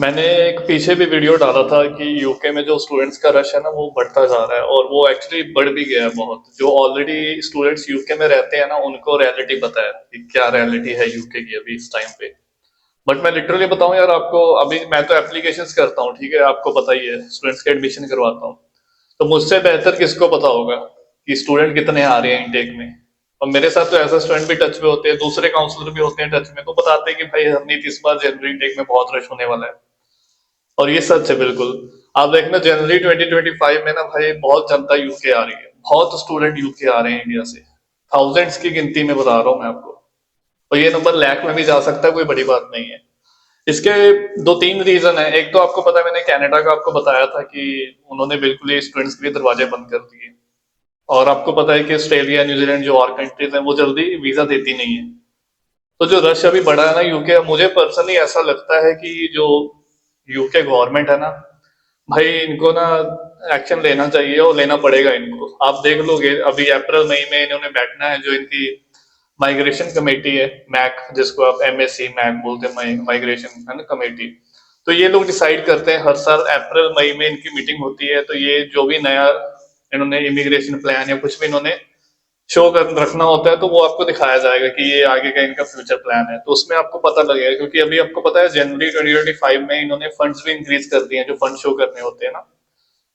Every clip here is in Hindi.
मैंने एक पीछे भी वीडियो डाला था कि यूके में जो स्टूडेंट्स का रश है ना वो बढ़ता जा रहा है और वो एक्चुअली बढ़ भी गया है बहुत। जो ऑलरेडी स्टूडेंट्स यूके में रहते हैं ना उनको रियलिटी पता है कि क्या रियलिटी है यूके की अभी इस टाइम पे। बट मैं लिटरली बताऊं यार आपको, अभी मैं तो एप्लीकेशंस करता हूँ, ठीक है, आपको पता ही है, स्टूडेंट्स के एडमिशन करवाता हूँ। तो मुझसे बेहतर किसको पता होगा कि स्टूडेंट कितने आ रहे हैं इनटेक में। और मेरे साथ तो ऐसा स्टूडेंट भी टच में होते हैं, दूसरे काउंसलर भी होते हैं टच में, तो बताते हैं कि भाई हरनीत इस बार जनवरी इनटेक में बहुत रश होने वाला है। और ये सच है बिल्कुल। आप देखना जनवरी 2025 में ना भाई बहुत जनता यूके आ रही है, बहुत स्टूडेंट यूके आ रहे हैं इंडिया से। थाउजेंड्स की गिनती में बता रहा हूँ मैं आपको। और ये नंबर लैख में भी जा सकता है, कोई बड़ी बात नहीं है। इसके दो तीन रीजन है। एक तो आपको पता है, मैंने कनाडा का आपको बताया था कि उन्होंने बिल्कुल ही स्टूडेंट्स के लिए दरवाजे बंद कर दिए। और आपको पता है कि ऑस्ट्रेलिया न्यूजीलैंड जो और कंट्रीज हैं वो जल्दी वीजा देती नहीं है। तो जो रश अभी बढ़ा है ना यूके, मुझे पर्सनली ऐसा लगता है कि जो यूके गवर्नमेंट है ना भाई, इनको ना एक्शन लेना चाहिए और लेना पड़ेगा इनको। आप देख लोगे अभी अप्रैल मई में इन्होंने बैठना है, जो इनकी माइग्रेशन कमेटी है, मैक, जिसको आप एमएससी मैक बोलते हैं, माइग्रेशन है ना कमेटी। तो ये लोग डिसाइड करते हैं हर साल अप्रैल मई में इनकी मीटिंग होती है। तो ये जो भी नया इन्होंने इमिग्रेशन प्लान या कुछ भी इन्होंने शो कर रखना होता है तो वो आपको दिखाया जाएगा कि ये आगे का इनका फ्यूचर प्लान है। तो उसमें आपको पता लगेगा, क्योंकि अभी आपको पता है जनवरी 2025 में इन्होंने फंड्स भी इंक्रीज कर दिए हैं जो फंड शो करने होते हैं ना।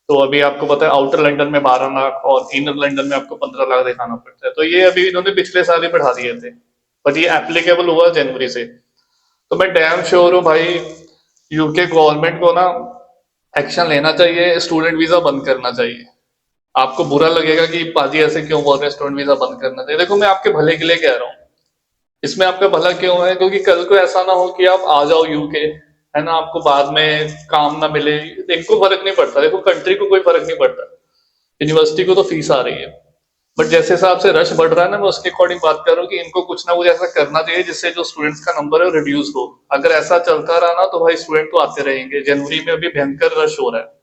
तो अभी आपको पता है आउटर लंदन में 12 लाख और इनर लंदन में आपको 15 लाख दिखाना पड़ता है। तो ये अभी इन्होंने पिछले साल ही बढ़ा दिए थे, बट ये एप्लीकेबल हुआ जनवरी से। तो मैं डैम श्योर हूँ भाई, यूके गवर्नमेंट को ना एक्शन लेना चाहिए, स्टूडेंट वीजा बंद करना चाहिए। आपको बुरा लगेगा कि पाजी ऐसे क्यों बोल रहे हैं, स्टूडेंट वीजा बंद करना चाहिए। देखो मैं आपके भले के लिए कह रहा हूँ, इसमें आपका भला क्यों है, क्योंकि कल को ऐसा ना हो कि आप आ जाओ यूके, है ना, आपको बाद में काम ना मिले। इनको फर्क नहीं पड़ता, देखो कंट्री को कोई फर्क नहीं पड़ता, यूनिवर्सिटी को तो फीस आ रही है। बट जैसे हिसाब से रश बढ़ रहा है ना, मैं उसके अकॉर्डिंग बात कर रहा हूँ कि इनको कुछ ना कुछ ऐसा करना चाहिए जिससे जो स्टूडेंट्स का नंबर है वो रिड्यूस हो। अगर ऐसा चलता रहा ना तो भाई स्टूडेंट तो आते रहेंगे। जनवरी में अभी भयंकर रश हो रहा है,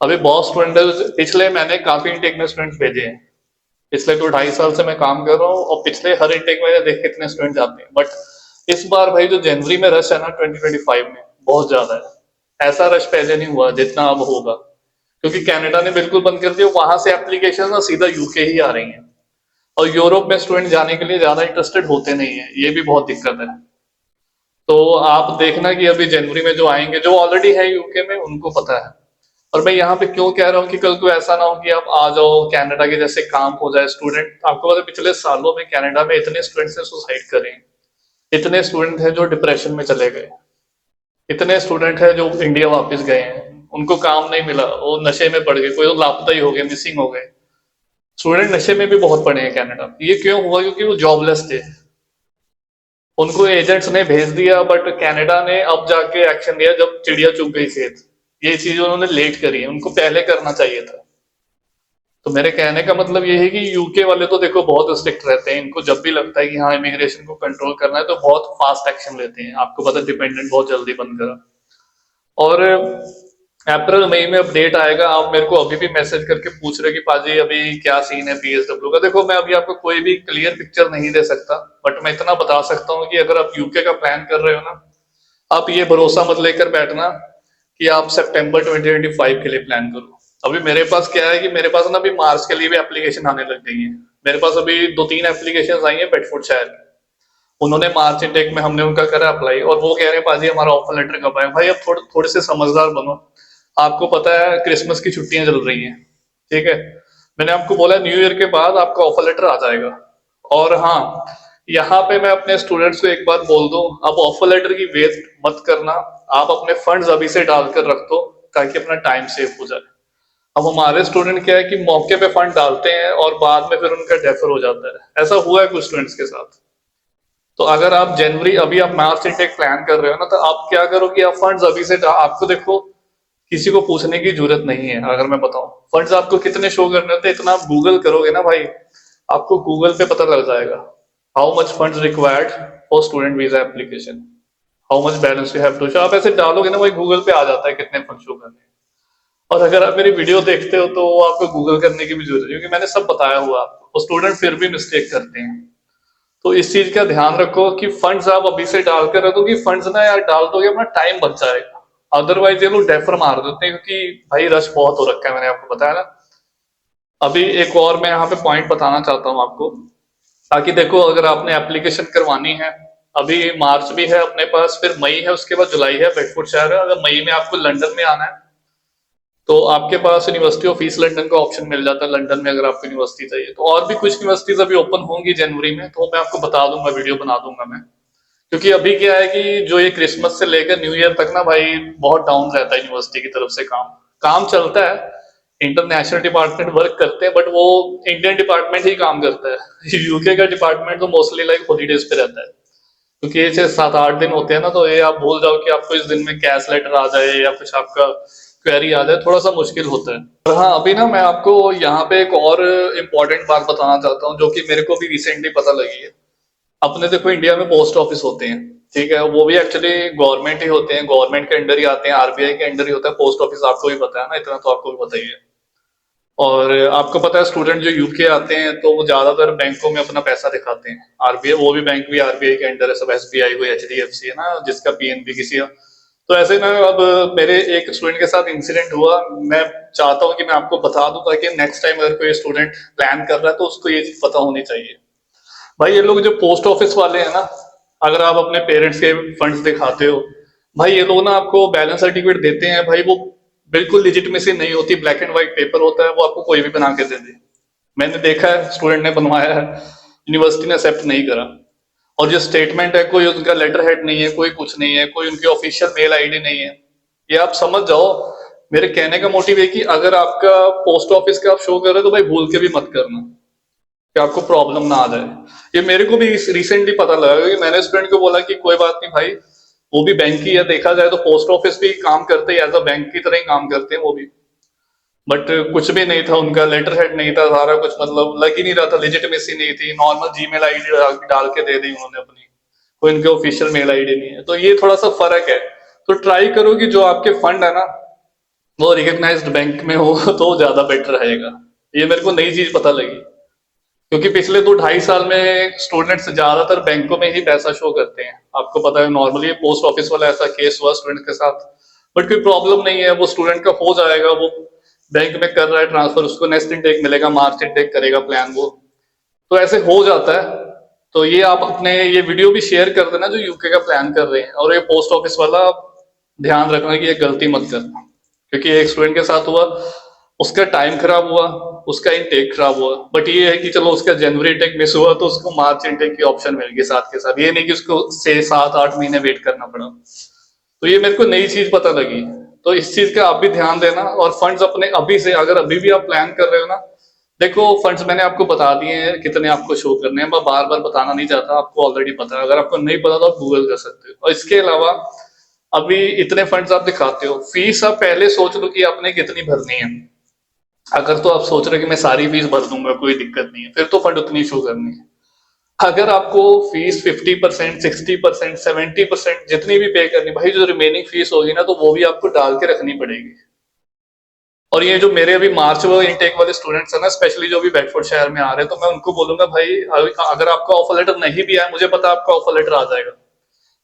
अभी बहुत स्टूडेंट, पिछले मैंने काफी इंटेक में स्टूडेंट्स भेजे हैं। पिछले तो 2.5 साल से मैं काम कर रहा हूँ और पिछले हर इंटेक में देख कितने स्टूडेंट जाते हैं। बट इस बार भाई जो जनवरी में रश है ना 2025 में, बहुत ज्यादा है। ऐसा रश पहले नहीं हुआ जितना अब होगा, क्योंकि कनाडा ने बिल्कुल बंद कर दिया, वहां से एप्लीकेशन ना सीधा यूके ही आ रही हैं। और यूरोप में स्टूडेंट जाने के लिए ज्यादा इंटरेस्टेड होते नहीं है, ये भी बहुत दिक्कत है। तो आप देखना कि अभी जनवरी में जो आएंगे, जो ऑलरेडी है यूके में, उनको पता है। और मैं यहाँ पे क्यों कह रहा हूँ कि कल को ऐसा ना हो कि आप आ जाओ कनाडा के जैसे काम हो जाए। स्टूडेंट, आपको पता है पिछले सालों में कनाडा में इतने स्टूडेंट्स ने सुसाइड करे, इतने स्टूडेंट हैं जो डिप्रेशन में चले गए, इतने स्टूडेंट हैं जो इंडिया वापस गए हैं, उनको काम नहीं मिला, वो नशे में पड़ गए, कोई तो लापता ही हो गए, मिसिंग हो गए। स्टूडेंट नशे में भी बहुत पड़े हैं कनाडा में। ये क्यों हुआ, क्योंकि वो जॉबलेस थे, उनको एजेंट्स ने भेज दिया। बट कनाडा ने अब जाके एक्शन लिया जब चिड़िया चुग गई खेत। ये चीज उन्होंने लेट करी है, उनको पहले करना चाहिए था। तो मेरे कहने का मतलब ये है कि यूके वाले तो देखो बहुत स्ट्रिक्ट रहते हैं, इनको जब भी लगता है कि हाँ इमिग्रेशन को कंट्रोल करना है तो बहुत फास्ट एक्शन लेते हैं। आपको पता है डिपेंडेंट बहुत जल्दी बंद करा। और अप्रैल मई में अपडेट आएगा। आप मेरे को अभी भी मैसेज करके पूछ रहे कि पाजी अभी क्या सीन है पीएसडब्ल्यू का। देखो मैं अभी आपको कोई भी क्लियर पिक्चर नहीं दे सकता, बट मैं इतना बता सकता हूँ कि अगर आप यूके का प्लान कर रहे हो ना, आप ये भरोसा मत लेकर बैठना कि आप सितंबर 2025 के लिए प्लान करो। अभी मेरे पास क्या है कि मेरे पास ना अभी मार्च के लिए भी एप्लीकेशन आने लग गई है। मेरे पास अभी दो तीन एप्लीकेशन आई है बेडफोर्डशायर की। उन्होंने मार्च इनटेक में, हमने उनका करा अप्लाई, और वो कह रहे हैं पाजी हमारा ऑफर लेटर कब आए। भाई अब थोड़े थोड़े से समझदार बनो। आपको पता है क्रिसमस की छुट्टियां चल रही हैं, ठीक है, मैंने आपको बोला न्यू ईयर के बाद आपका ऑफर लेटर आ जाएगा। और हाँ, यहाँ पे मैं अपने स्टूडेंट्स को एक बात बोल दूं, आप ऑफर लेटर की वेट मत करना। आप अपने फंड्स अभी से डालकर रख दो ताकि अपना टाइम सेव हो जाए। अब हमारे स्टूडेंट क्या है कि मौके पे फंड डालते हैं और बाद में फिर उनका डेफर हो जाता है। ऐसा हुआ है कुछ स्टूडेंट्स के साथ। तो अगर आप जनवरी, अभी आप मार्च इनटेक प्लान कर रहे हो ना, तो आप क्या करो कि आप फंड्स अभी से आपको देखो किसी को पूछने की जरूरत नहीं है। अगर मैं बताऊं फंड्स आपको कितने शो करने होते हैं, इतना आप गूगल करोगे ना भाई, आपको गूगल पे पता लग जाएगा how much funds required for student visa application, how much balance you have to show. आप ऐसे डालोगे ना भाई, गूगल पे आ जाता है कितने फंड शो करने हैं। और अगर आप मेरी वीडियो देखते हो तो वो आपको गूगल करने की भी जरूरत है, क्योंकि मैंने सब बताया हुआ आपको, और स्टूडेंट फिर भी मिस्टेक करते हैं। तो इस चीज का ध्यान रखो कि फंड्स आप अभी से डालकर रखो, कि फंड्स ना यार डाल दोगे अपना टाइम बच जाएगा। अदरवाइज ये लोग डेफर मार देते हैं, क्योंकि भाई रश बहुत हो रखा है, मैंने आपको बताया ना। अभी एक और मैं यहाँ पे पॉइंट बताना चाहता हूँ आपको, ताकि देखो अगर आपने एप्लीकेशन करवानी है, अभी मार्च भी है अपने पास, फिर मई है, उसके बाद जुलाई है, बेडफोर्डशायर है। अगर मई में आपको लंदन में आना है तो आपके पास यूनिवर्सिटी ऑफ ईस्ट लंदन का ऑप्शन मिल जाता है लंदन में, अगर आपको यूनिवर्सिटी चाहिए तो। और भी कुछ यूनिवर्सिटीज अभी ओपन होंगी जनवरी में, तो मैं आपको बता दूंगा, वीडियो बना दूंगा मैं। क्योंकि अभी क्या है कि जो ये क्रिसमस से लेकर न्यू ईयर तक ना भाई बहुत डाउन रहता है यूनिवर्सिटी की तरफ से। काम काम चलता है, इंटरनेशनल डिपार्टमेंट वर्क करते हैं, बट वो इंडियन डिपार्टमेंट ही काम करता है। यूके का डिपार्टमेंट तो मोस्टली लाइक हॉलीडेज पे रहता है, क्योंकि ये 6 7 8 दिन होते हैं ना, तो ये आप भूल जाओ कि आपको इस दिन में कैश लेटर आ जाए या कुछ आपका क्वेरी आ जाए, थोड़ा सा मुश्किल होता है। और हाँ, अभी ना मैं आपको यहाँ पे एक और इम्पोर्टेंट बात बताना चाहता हूँ, जो कि मेरे को भी रिसेंटली पता लगी है। अपने देखो इंडिया में पोस्ट ऑफिस होते हैं, ठीक है, वो भी एक्चुअली गवर्नमेंट ही होते हैं, गवर्नमेंट के अंडर ही आते हैं, आरबीआई के अंडर ही होता है पोस्ट ऑफिस। आपको भी पता है ना, इतना तो आपको भी पता ही है। और आपको पता है स्टूडेंट जो यूके आते हैं तो वो ज्यादातर बैंकों में अपना पैसा दिखाते हैं, आरबीआई, वो भी बैंक भी आरबीआई के अंडर है, सब एसबीआई हुई, एचडीएफसी है ना, जिसका पीएनबी किसी का। तो ऐसे ना, अब मेरे एक स्टूडेंट के साथ इंसिडेंट हुआ, मैं चाहता हूँ कि मैं आपको बता दूं, ताकि नेक्स्ट टाइम अगर कोई स्टूडेंट प्लान कर रहा है तो उसको ये चीज पता होनी चाहिए। भाई ये लोग जो पोस्ट ऑफिस वाले हैं ना, अगर आप अपने पेरेंट्स के फंड्स दिखाते हो, भाई ये लोग ना आपको बैलेंस सर्टिफिकेट देते हैं, भाई वो बिल्कुल लिजिटमेसी नहीं होती, ब्लैक एंड व्हाइट पेपर होता है, वो आपको कोई भी बना के दे दे। मैंने देखा है, स्टूडेंट ने बनवाया है, यूनिवर्सिटी ने एक्सेप्ट नहीं करा। और जो स्टेटमेंट है, कोई उनका लेटर हेड नहीं है, कोई कुछ नहीं है, कोई उनकी ऑफिशियल मेल आईडी नहीं है। ये आप समझ जाओ। मेरे कहने का मोटिव है कि अगर आपका पोस्ट ऑफिस का आप शो कर रहे हो तो भाई भूल के भी मत करना, कि आपको प्रॉब्लम ना आ जाए। ये मेरे को भी रिसेंटली पता लगा, क्योंकि मैंने स्टूडेंट को बोला कि कोई बात नहीं भाई, वो भी बैंक ही है, देखा जाए तो पोस्ट ऑफिस भी काम करते हैं, एज अ बैंक की तरह ही काम करते हैं वो भी। बट कुछ भी नहीं था, उनका लेटर हेड नहीं था, सारा कुछ मतलब लग ही नहीं रहा था, लेजिटिमेसी नहीं थी, नॉर्मल जीमेल आईडी डाल के दे दी उन्होंने अपनी, कोई उनके ऑफिशियल मेल आईडी नहीं है। तो ये थोड़ा सा फर्क है। तो ट्राई करो कि जो आपके फंड है ना, वो रिकग्नाइज्ड बैंक में हो तो ज्यादा बेटर रहेगा। ये मेरे को नई चीज पता लगी, क्योंकि पिछले 2 2.5 साल में स्टूडेंट्स ज्यादातर बैंकों में ही पैसा शो करते हैं। आपको पता है, नॉर्मली पोस्ट ऑफिस वाला ऐसा केस हुआ स्टूडेंट के साथ, बट कोई प्रॉब्लम नहीं है, वो स्टूडेंट का हो जाएगा, वो बैंक में कर रहा है ट्रांसफर, उसको नेक्स्ट इनटेक मिलेगा, मार्च इनटेक करेगा प्लान वो, तो ऐसे हो जाता है। तो ये आप अपने ये वीडियो भी शेयर कर देना जो यूके का प्लान कर रहे हैं, और ये पोस्ट ऑफिस वाला ध्यान रखना कि ये गलती मत करना, क्योंकि एक स्टूडेंट के साथ हुआ, उसका टाइम खराब हुआ, उसका इनटेक खराब हुआ, बट ये है कि चलो उसका जनवरी इनटेक मिस हुआ तो उसको मार्च इनटेक की ऑप्शन मिल गई साथ के साथ, ये नहीं कि उसको 6 7 8 महीने वेट करना पड़ा। तो ये मेरे को नई चीज पता लगी, तो इस चीज का आप भी ध्यान देना। और फंड्स अपने अभी से, अगर अभी भी आप प्लान कर रहे हो ना, देखो फंड्स मैंने आपको बता दिए हैं कितने आपको शो करने हैं, मैं बार बार बताना नहीं चाहता, आपको ऑलरेडी पता है। अगर आपको नहीं पता तो आप गूगल कर सकते हो। और इसके अलावा अभी इतने फंड्स आप दिखाते हो, फीस आप पहले सोच लो कि आपने कितनी भरनी है। अगर तो आप सोच रहे हो कि मैं सारी फीस भर दूंगा, कोई दिक्कत नहीं है, फिर तो फंड उतनी शो करनी है। अगर आपको फीस 50%, 60%, 70% जितनी भी पे करनी, भाई जो रिमेनिंग फीस होगी ना, तो वो भी आपको डाल के रखनी पड़ेगी। और ये जो मेरे अभी मार्च वो इनटेक वाले स्टूडेंट्स हैं ना, स्पेशली जो भी बेडफोर्ड शहर में आ रहे हैं, तो मैं उनको बोलूंगा भाई, अगर आपका ऑफर लेटर नहीं भी आया, मुझे पता है आपका ऑफर लेटर आ जाएगा।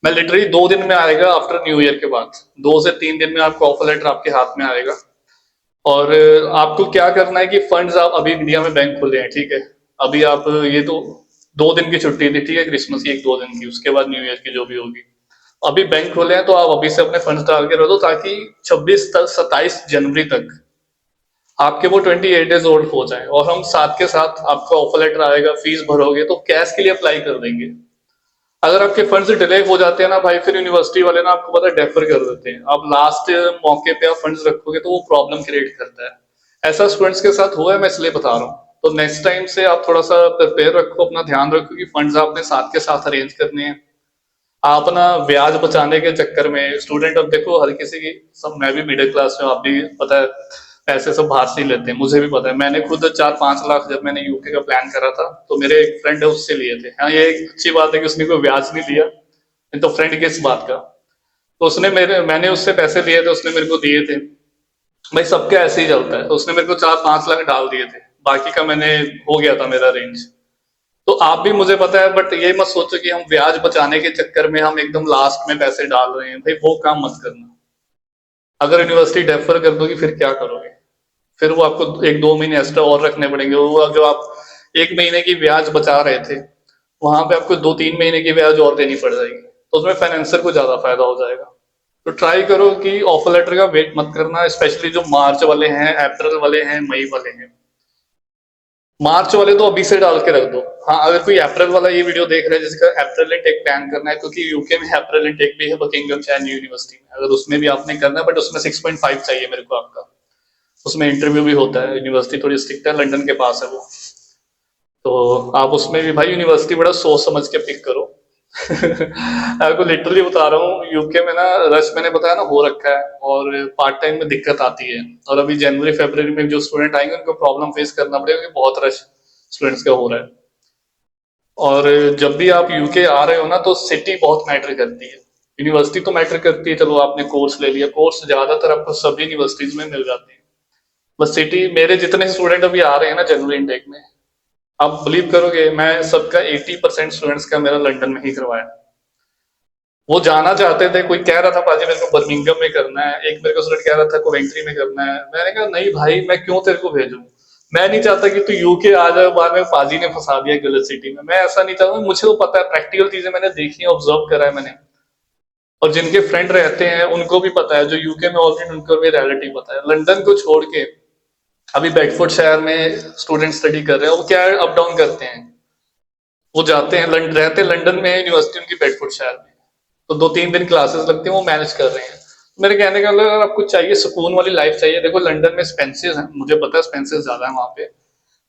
मैं लिटरली 2 दिन में आएगा, आफ्टर न्यू ईयर के बाद 2 से 3 दिन में आपका ऑफर लेटर आपके हाथ में आएगा। और आपको क्या करना है कि फंड्स, आप अभी इंडिया में बैंक खुले हैं, ठीक है, अभी आप ये तो 2 दिन की छुट्टी थी, ठीक है, क्रिसमस की 1 2 दिन की, उसके बाद न्यू ईयर की जो भी होगी, अभी बैंक खोले हैं, तो आप अभी से अपने फंड्स डाल के रख दो, ताकि 26 तक 27 जनवरी तक आपके वो 28 डेज ओल्ड हो जाए, और हम साथ के साथ आपका ऑफर लेटर आएगा, फीस भरोगे तो कैश के लिए अप्लाई कर देंगे। अगर आपके फंड्स डिले हो जाते हैं ना भाई, फिर यूनिवर्सिटी वाले ना आपको पता है डेफर कर देते हैं, आप लास्ट मौके पे आप फंड्स रखोगे तो वो प्रॉब्लम क्रिएट करता है। ऐसा स्टूडेंट्स के साथ हुआ है, मैं इसलिए बता रहा हूँ। तो नेक्स्ट टाइम से आप थोड़ा सा प्रिपेयर रखो, अपना ध्यान रखो कि फंड्स आपने साथ के साथ अरेंज करने हैं। आप ना ब्याज बचाने के चक्कर में स्टूडेंट, अब देखो हर किसी की, सब, मैं भी मिडिल क्लास में, आप भी पता है, पैसे सब बाहर से ही लेते हैं, मुझे भी पता है। मैंने खुद 4 5 लाख जब मैंने यूके का प्लान करा था, तो मेरे एक फ्रेंड है उससे लिए थे। हाँ, ये एक अच्छी बात है कि उसने कोई ब्याज नहीं लिया, नहीं तो फ्रेंड किस बात का। तो उसने मैंने उससे पैसे लिए थे, उसने मेरे को दिए थे। भाई सबके ऐसे ही चलता है, तो उसने मेरे को 4 5 लाख डाल दिए थे, बाकी का मैंने, हो गया था मेरा रेंज। तो आप भी, मुझे पता है, बट ये मत सोचो कि हम ब्याज बचाने के चक्कर में हम एकदम लास्ट में पैसे डाल रहे हैं, भाई वो काम मत करना। अगर यूनिवर्सिटी डेफर कर दोगी फिर क्या करोगे? फिर वो आपको 1-2 महीने एक्स्ट्रा और रखने पड़ेंगे। वो जो आप 1 महीने की ब्याज बचा रहे थे, वहां पे आपको 2-3 महीने की ब्याज और देनी पड़ जाएगी, तो उसमें फाइनेंसर को ज्यादा फायदा हो जाएगा। तो ट्राई करो कि ऑफर लेटर का वेट मत करना, स्पेशली जो मार्च वाले हैं, अप्रैल वाले हैं, मई वाले हैं। मार्च वाले तो अभी से डाल के रख दो। हाँ, अगर कोई अप्रैल वाला ये वीडियो देख रहा है जिसका अप्रैल इनटेक प्लान करना है, क्योंकि यूके में अप्रैल इनटेक भी है बकिंगम यूनिवर्सिटी में, अगर उसमें भी आपने करना है, बट उसमें 6.5 चाहिए मेरे को आपका। उसमें इंटरव्यू भी होता है, यूनिवर्सिटी थोड़ी स्ट्रिक्ट है, लंदन के पास है वो। तो आप उसमें भी भाई यूनिवर्सिटी बड़ा सोच समझ के पिक करो। आपको लिटरली बता रहा हूँ, यूके में ना रश मैंने बताया ना हो रखा है, और पार्ट टाइम में दिक्कत आती है। और अभी जनवरी फरवरी में जो स्टूडेंट आएंगे उनको प्रॉब्लम फेस करना पड़ेगा, क्योंकि बहुत रश स्टूडेंट्स का हो रहा है। और जब भी आप यूके आ रहे हो ना, तो सिटी बहुत मैटर करती है। यूनिवर्सिटी तो मैटर करती है, चलो आपने कोर्स ले लिया, कोर्स ज्यादातर आपको सभी यूनिवर्सिटीज में मिल जाती है। बस सिटी, मेरे जितने स्टूडेंट अभी आ रहे हैं ना जनवरी इनटेक में, आप बिलीव करोगे, मैं सबका 80% स्टूडेंट्स का मेरा लंदन में ही करवाया। वो जाना चाहते थे, कोई कह रहा था पाजी मेरे को बर्मिंघम में करना है, एक मेरे को स्टूडेंट कह रहा था कोवेंट्री में करना है। मैंने कहा नहीं भाई, मैं क्यों तेरे को भेजूं? मैं नहीं चाहता कि तू यूके आ जाए, बाद में पाजी ने फंसा दिया गलत सिटी में। मैं ऐसा नहीं चाहता, मुझे तो पता है, प्रैक्टिकल चीजें मैंने देखी है, ऑब्जर्व करा है मैंने। और जिनके फ्रेंड रहते हैं उनको भी पता है, जो यूके में ऑलरेडी उनको भी रियलिटी पता है। लंदन को छोड़ के अभी बेडफोर्ड शहर में स्टूडेंट स्टडी कर रहे हैं, वो क्या है, अप डाउन करते हैं। वो जाते हैं, रहते लंदन में है यूनिवर्सिटी उनकी बेडफोर्ड शहर में, तो 2-3 दिन क्लासेस लगती हैं, वो मैनेज कर रहे हैं। मेरे कहने का मतलब, अगर आपको चाहिए सुकून वाली लाइफ चाहिए, देखो लंदन में एक्सपेंसेस हैं, मुझे पता है एक्सपेंसेस ज्यादा है वहां पे।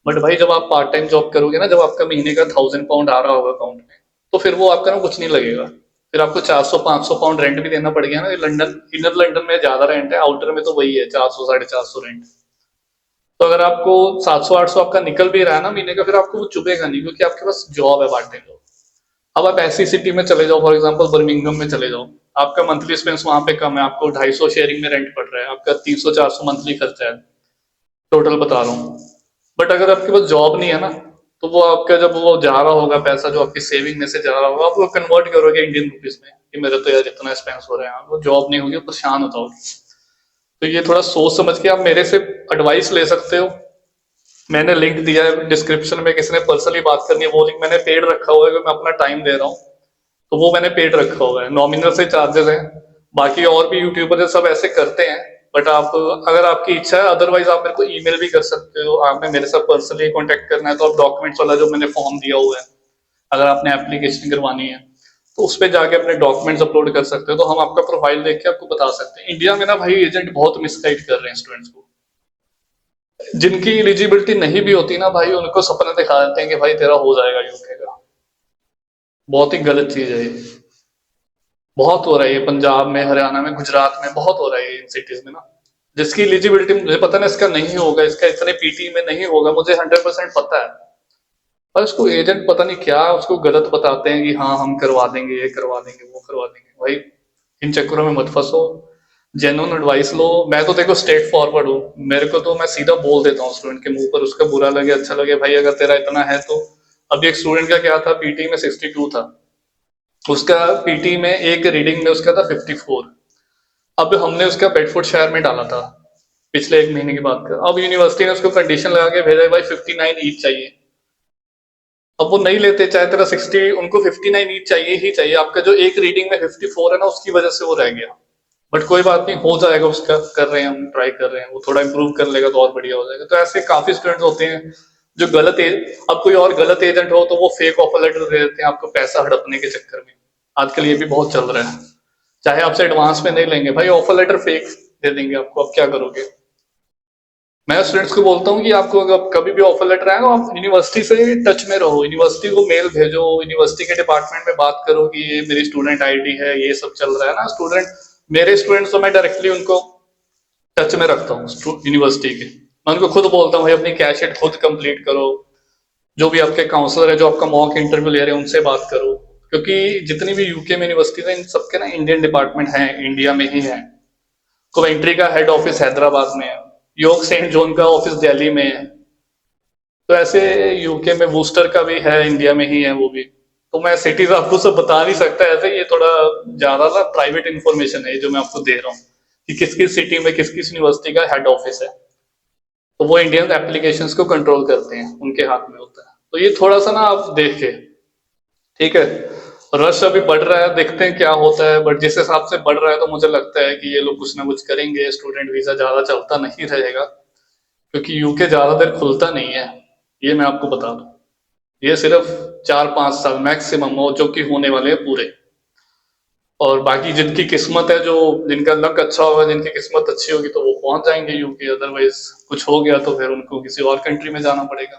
बट भाई जब आप पार्ट टाइम जॉब करोगे ना, जब आपका महीने का 1000 पाउंड आ रहा होगा अकाउंट में, तो फिर वो आपका ना कुछ नहीं लगेगा। फिर आपको 400-500 पाउंड रेंट भी देना पड़ गया ना। लंदन, इनर लंदन में ज्यादा रेंट है, आउटर में तो वही है 400-450 रेंट। तो अगर आपको 700-800 आपका निकल भी रहा है ना महीने का, फिर आपको वो चुभेगा नहीं, क्योंकि आपके पास जॉब है, पार्ट टाइम जॉब। अब आप ऐसी सिटी में चले जाओ, फॉर एग्जांपल बर्मिंघम में चले जाओ, आपका मंथली एक्सपेंस वहां पे कम है, आपको 250 शेयरिंग में रेंट पड़ रहा है, आपका 300-400 मंथली खर्चा है, टोटल बता रहा हूँ। बट अगर आपके पास जॉब नहीं है ना, तो वो आपका जब वो जा रहा होगा पैसा, जो आपकी सेविंग में से जा रहा होगा, आप वो कन्वर्ट करोगे इंडियन रुपीज में कि मेरा तो यार इतना एक्सपेंस हो रहा है, वो जॉब नहीं होगी, परेशान होता होगी। तो ये थोड़ा सोच समझ के आप मेरे से एडवाइस ले सकते हो। मैंने लिंक दिया है डिस्क्रिप्शन में, किसी ने पर्सनली बात करनी है, वो लिंक मैंने पेड रखा हुआ है, क्योंकि मैं अपना टाइम दे रहा हूँ, तो वो मैंने पेड रखा हुआ है। नॉमिनल से चार्जेस हैं। बाकी और भी यूट्यूबर सब ऐसे करते हैं, बट आप, अगर आपकी इच्छा है, अदरवाइज आप मेरे को ईमेल भी कर सकते हो। आपने मेरे साथ पर्सनली कांटेक्ट करना है, तो आप डॉक्यूमेंट्स वाला जो मैंने फॉर्म दिया हुआ है, अगर आपने एप्लीकेशन करवानी है, तो उस पर जाके अपने डॉक्यूमेंट्स अपलोड कर सकते हो, तो हम आपका प्रोफाइल देख के आपको बता सकते हैं। इंडिया में ना भाई एजेंट बहुत मिसगाइड कर रहे हैं स्टूडेंट्स को। जिनकी एलिजिबिलिटी नहीं भी होती ना भाई, उनको सपना दिखा देते हैं कि भाई तेरा हो जाएगा यूके का। बहुत ही गलत चीज है ये। बहुत हो रहा है ये, पंजाब में, हरियाणा में, गुजरात में बहुत हो रहा है ये, इन सिटीज में ना। जिसकी एलिजिबिलिटी मुझे पता ना, इसका नहीं होगा, इसका इतने पीटी में नहीं होगा, मुझे 100% पता है। और उसको एजेंट पता नहीं क्या उसको गलत बताते हैं कि हाँ हम करवा देंगे, ये करवा देंगे, वो करवा देंगे। भाई इन चक्करों में मत फंसो, जेन्युइन एडवाइस लो। मैं तो देखो स्ट्रेट फॉरवर्ड हूँ, मेरे को तो मैं सीधा बोल देता हूँ स्टूडेंट के मुंह पर, उसका बुरा लगे अच्छा लगे, भाई अगर तेरा इतना है तो। अभी एक स्टूडेंट का क्या था, पीटी में 62 था, उसका पीटी में एक रीडिंग में उसका था 54। अब हमने उसका बेडफोर्ड शहर में डाला था, पिछले 1 महीने की बात कर। अब यूनिवर्सिटी ने उसको कंडीशन लगा के भेजा है, भाई 59 ईच चाहिए। अब वो नहीं लेते, चाहे तेरा 60, उनको 59 ईच चाहिए ही चाहिए। आपका जो एक रीडिंग में 54 है ना, उसकी वजह से वो रह गया। बट कोई बात नहीं, हो जाएगा उसका, कर रहे हैं हम, ट्राई कर रहे हैं, वो थोड़ा इंप्रूव कर लेगा तो और बढ़िया हो जाएगा। तो ऐसे काफी स्टूडेंट्स होते हैं जो गलत अब कोई और गलत एजेंट हो तो वो फेक ऑफर लेटर दे देते हैं आपको, पैसा हड़पने के चक्कर में। आजकल ये भी बहुत चल रहा है। चाहे आपसे एडवांस में नहीं लेंगे भाई, ऑफर लेटर फेक दे देंगे आपको, अब क्या करोगे? मैं स्टूडेंट्स को बोलता हूँ कि आपको अगर कभी भी ऑफर लेटर आएगा, आप यूनिवर्सिटी से टच में रहो, यूनिवर्सिटी को मेल भेजो, यूनिवर्सिटी के डिपार्टमेंट में बात करो कि ये मेरी स्टूडेंट आईडी है, ये सब चल रहा है ना। मेरे स्टूडेंट्स तो मैं डायरेक्टली उनको टच में रखता हूँ यूनिवर्सिटी के। मैं उनको खुद बोलता हूँ भाई अपनी कैश शीट खुद कंप्लीट करो, जो भी आपके काउंसलर है, जो आपका मॉक इंटरव्यू ले रहे हैं, उनसे बात करो। क्योंकि जितनी भी यूके में यूनिवर्सिटीज है, इन सबके ना इंडियन डिपार्टमेंट है, इंडिया में ही है। कोवेंट्री का हेड ऑफिस हैदराबाद में है, योर्क सेंट जॉन का ऑफिस दिल्ली में है। तो ऐसे यूके में वूस्टर का भी है, इंडिया में ही है वो भी। तो मैं सिटीज आपको सब बता नहीं सकता, ऐसे ये थोड़ा ज्यादा ना प्राइवेट इंफॉर्मेशन है जो मैं आपको दे रहा हूँ। कि किस किस सिटी में किस किस यूनिवर्सिटी का हेड ऑफिस है। तो वो इंडियन एप्लीकेशंस को कंट्रोल करते हैं, उनके हाथ में होता है। तो ये थोड़ा सा ना आप देखे, ठीक है। रश अभी बढ़ रहा है, देखते हैं क्या होता है, बट जिस हिसाब से बढ़ रहा है तो मुझे लगता है कि ये लोग कुछ ना कुछ करेंगे, स्टूडेंट वीजा ज्यादा चलता नहीं रहेगा, क्योंकि यूके ज्यादा देर खुलता नहीं है, ये मैं आपको बता दूं। ये सिर्फ 4-5 साल मैक्सिमम हो जो कि होने वाले हैं पूरे। और बाकी जिनकी किस्मत है, जो जिनका लक अच्छा होगा, जिनकी किस्मत अच्छी होगी तो वो पहुंच जाएंगे यूके, अदरवाइज कुछ हो गया तो फिर उनको किसी और कंट्री में जाना पड़ेगा।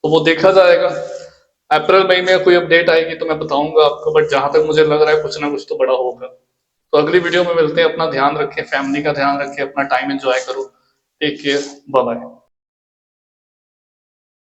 तो वो देखा जाएगा। अप्रैल मई में कोई अपडेट आएगी तो मैं बताऊंगा आपको, बट जहां तक मुझे लग रहा है कुछ ना कुछ तो बड़ा होगा। तो अगली वीडियो में मिलते हैं। अपना ध्यान रखें, फैमिली का ध्यान रखें, अपना टाइम एंजॉय करो। Take care, bye bye.